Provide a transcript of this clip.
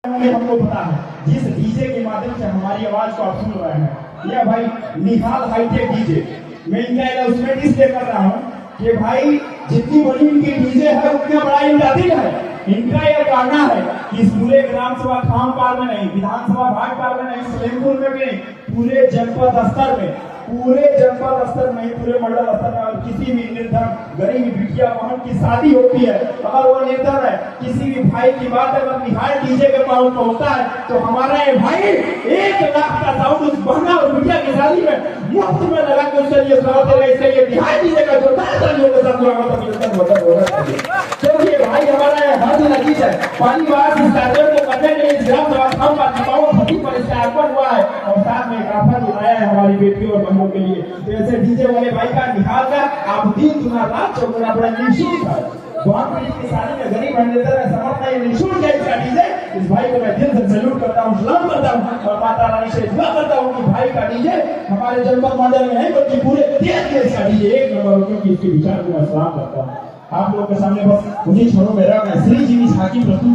हमको पता है जिस डीजे के माध्यम से हमारी आवाज को आप सुन रहे हैं, यह भाई निहाल हाईटेक डीजे। मैं इनका अनाउंसमेंट इसलिए कर रहा हूँ कि भाई जितनी बड़ी इनकी डीजे है उतना बड़ा इनका दिल है। इनका यह कहना है कि इस पूरे ग्राम सभा खामपाल में नहीं, विधानसभा भागपाल में नहीं, सलेमपुर में भी नहीं, पूरे जनपद स्तर में, पूरे जनपद स्तर में, पूरे मंडल स्तर में और किसी भी निर्धन गरीब बिटिया बहन की शादी होती है, अगर वो निर्धन है, किसी भी भाई की बात अगर निहाल डीजे के पास पहुंचता है तो हमारा ये भाई 1 लाख का साउंड उस बहना और बिटिया की शादी में मुफ्त में लगा के उसके लिए स्वागत है। इसलिए ये निहाल डीजे का जोरदार तालियों के साथ क्योंकि भाई हमारा हर दिन अजीज है। पानी बार इस कार्यक्रम को करने के लिए ग्राम सभा खाम का दबाव भर्ती पर इसका अर्पण हुआ है और साथ में काफा बनाया है हमारी बेटियों और बहनों के लिए। तो ऐसे डीजे वाले भाई का निहाल का आप दिन दुना रात चौगुना बड़ा निःशुल्क है। बहुत बड़ी की शादी में गरीब अंडर है, समझता है निःशुल्क है इसका डीजे। इस भाई को मैं दिल से सैल्यूट करता हूँ, सलाम करता हूँ और माता रानी से दुआ करता हूँ कि भाई का डीजे हमारे जनपद मंडल में नहीं बल्कि पूरे देश में इसका डीजे 1 नंबर, क्योंकि इसके विचार को मैं सलाम करता हूँ। आप लोगों के सामने बस उन्हीं क्षणों में रह श्री जी की झांकी प्रस्तुत